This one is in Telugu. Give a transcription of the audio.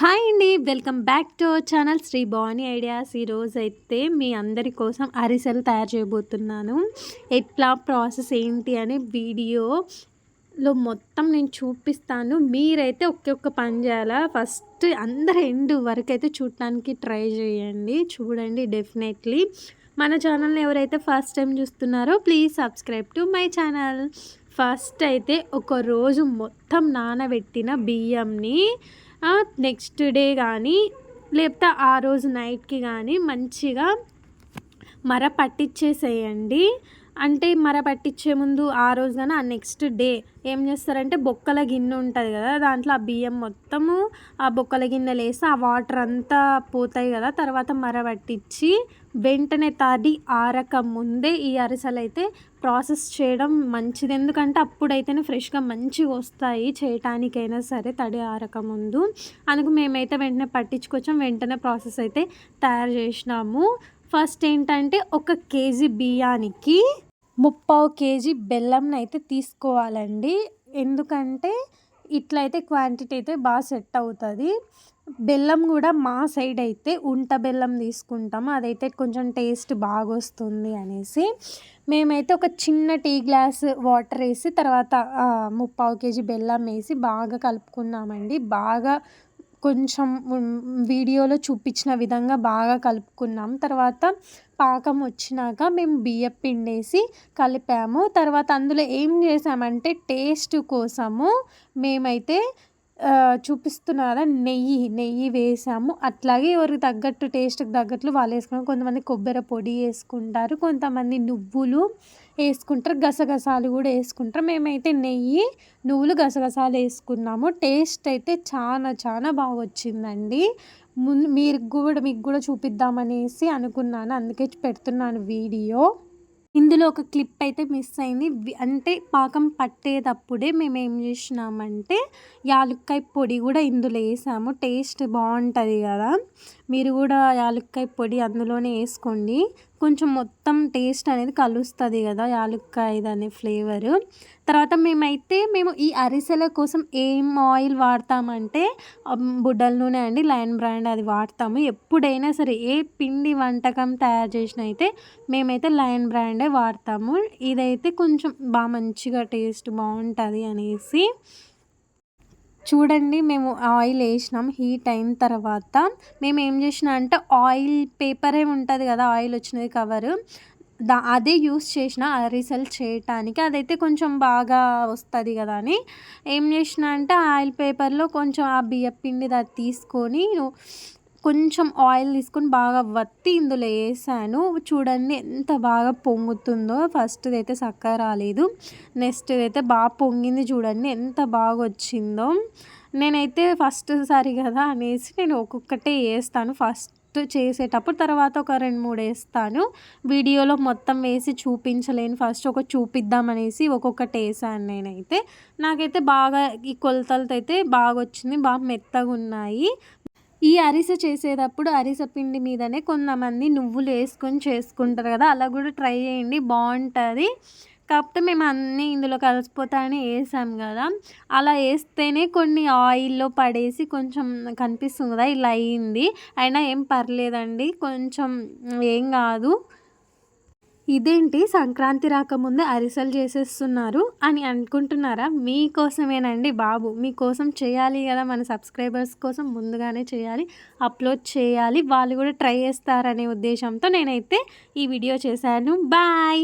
హాయ్ అండి, welcome back to our channel Shri Bhavani ideas. ఈరోజు అయితే మీ అందరి కోసం అరిసెలు తయారు చేయబోతున్నాను. ఎట్లా ప్రాసెస్ ఏంటి అనే వీడియోలో మొత్తం నేను చూపిస్తాను. మీరైతే ఒక్క పని చేయాలా, ఫస్ట్ అందరు ఎండ్ వరకు అయితే చూడటానికి ట్రై చేయండి. చూడండి, డెఫినెట్లీ మన ఛానల్ని ఎవరైతే ఫస్ట్ టైం చూస్తున్నారో please subscribe to my channel. First అయితే ఒక రోజు మొత్తం నానబెట్టిన బియ్యంని నెక్స్ట్ డే కానీ లేకపోతే ఆ రోజు నైట్కి కానీ మంచిగా మర పట్టించేసేయండి. అంటే మర పట్టించే ముందు ఆ రోజు కానీ ఆ నెక్స్ట్ డే ఏం చేస్తారంటే బొక్కల గిన్నె ఉంటుంది కదా, దాంట్లో ఆ బియ్యం మొత్తము ఆ బొక్కల గిన్నెలు వేసి ఆ వాటర్ అంతా పోతాయి కదా, తర్వాత మర పట్టించి వెంటనే తడి ఆరక ముందే ఈ అరిసెలు అయితే ప్రాసెస్ చేయడం మంచిది. ఎందుకంటే అప్పుడైతేనే ఫ్రెష్గా మంచిగా వస్తాయి చేయటానికైనా సరే, తడి ఆరక ముందు. అందుకు మేమైతే వెంటనే పట్టించుకొచ్చాం, వెంటనే ప్రాసెస్ అయితే తయారు చేసినాము. ఫస్ట్ ఏంటంటే 1 కేజీ బియ్యానికి 3/4 కేజీ బెల్లంని అయితే తీసుకోవాలండి. ఎందుకంటే ఇట్లయితే క్వాంటిటీ అయితే బాగా సెట్ అవుతుంది. బెల్లం కూడా మా సైడ్ అయితే ఉంట బెల్లం తీసుకుంటాము, అదైతే కొంచెం టేస్ట్ బాగా వస్తుంది అనేసి మేమైతే ఒక చిన్న టీ గ్లాస్ వాటర్ వేసి తర్వాత 3/4 కేజీ బెల్లం వేసి బాగా కలుపుకున్నామండి. బాగా కొంచెం వీడియోలో చూపించిన విధంగా బాగా కలుపుకున్నాం. తర్వాత పాకం వచ్చినాక మేము బియ్యం పిండేసి కలిపాము. తర్వాత అందులో ఏం చేసామంటే టేస్ట్ కోసము మేమైతే చూపిస్తున్నారా నెయ్యి వేసాము. అట్లాగే ఎవరికి తగ్గట్టు టేస్ట్కి తగ్గట్లు వాళ్ళు వేసుకున్నారు. కొంతమంది కొబ్బరి పొడి వేసుకుంటారు, కొంతమంది నువ్వులు వేసుకుంటారు, గసగసాలు కూడా వేసుకుంటారు. మేమైతే నెయ్యి, నువ్వులు, గసగసాలు వేసుకున్నాము. టేస్ట్ అయితే చాలా బాగా వచ్చిందండి. మీకు కూడా చూపిద్దామనేసి అనుకున్నాను, అందుకే పెడుతున్నాను వీడియో. ఇందులో ఒక క్లిప్ అయితే మిస్ అయింది. అంటే పాకం పట్టేటప్పుడే మేము ఏం చేసినామంటే యాలుక్కాయ పొడి కూడా ఇందులో వేసాము. టేస్ట్ బాగుంటుంది కదా, మీరు కూడా యాలుక్కాయ పొడి అందులోనే వేసుకోండి. కొంచెం మొత్తం టేస్ట్ అనేది కలుస్తుంది కదా యాలుక్కాయదనే ఫ్లేవరు. తర్వాత మేము ఈ అరిసెల కోసం ఏం ఆయిల్ వాడతామంటే బుడ్డల నూనె అండి, లయన్ బ్రాండ్ అది వాడతాము. ఎప్పుడైనా సరే ఏ పిండి వంటకం తయారు చేసిన అయితే మేమైతే లయన్ బ్రాండే వాడతాము. ఇదైతే కొంచెం బాగా మంచిగా టేస్ట్ బాగుంటుంది అనేసి. చూడండి, మేము ఆయిల్ వేసినాం. హీట్ అయిన తర్వాత మేము ఏం చేసినా అంటే ఆయిల్ పేపరే ఉంటుంది కదా, ఆయిల్ వచ్చినది కవరు, అదే యూస్ చేసిన అరిసెలు చేయటానికి. అదైతే కొంచెం బాగా వస్తుంది కదా అని ఏం చేసిన అంటే ఆయిల్ పేపర్లో కొంచెం ఆ బియ్యం పిండి అది తీసుకొని కొంచెం ఆయిల్ తీసుకొని బాగా వత్తి ఇందులో వేసాను. చూడండి ఎంత బాగా పొంగుతుందో. ఫస్ట్ అయితే చక్కగా రాలేదు, నెక్స్ట్ అయితే బాగా పొంగింది. చూడండి ఎంత బాగా వచ్చిందో. నేనైతే ఫస్ట్ సారి కదా అనేసి నేను ఒక్కొక్కటే వేస్తాను ఫస్ట్ చేసేటప్పుడు, తర్వాత ఒక 2-3 వేస్తాను. వీడియోలో మొత్తం వేసి చూపించలేను, ఫస్ట్ చూపిద్దామనేసి ఒక్కొక్కటి వేసాను నేనైతే. నాకైతే బాగా ఈ కొలతలతో అయితే బాగా వచ్చింది, బాగా మెత్తగా ఉన్నాయి. ఈ అరిసె చేసేటప్పుడు అరిసె పిండి మీదనే కొంతమంది నువ్వులు వేసుకొని చేసుకుంటారు కదా, అలా కూడా ట్రై చేయండి, బాగుంటుంది. కాకపోతే మేము అన్నీ ఇందులో కలిసిపోతాయని వేసాం కదా, అలా వేస్తేనే కొన్ని ఆయిల్లో పడేసి కొంచెం కనిపిస్తుంది కదా, ఇలా అయింది. అయినా ఏం పర్లేదండి, కొంచెం ఏం కాదు. ఇదేంటి సంక్రాంతి రాకముందే అరిసెలు చేసేస్తున్నారు అని అనుకుంటున్నారా? మీకోసమేనండి బాబు, మీకోసం చేయాలి కదా, మన సబ్స్క్రైబర్స్ కోసం ముందుగానే చేయాలి, అప్లోడ్ చేయాలి, వాళ్ళు కూడా ట్రై చేస్తారనే ఉద్దేశంతో నేనైతే ఈ వీడియో చేశాను. బాయ్.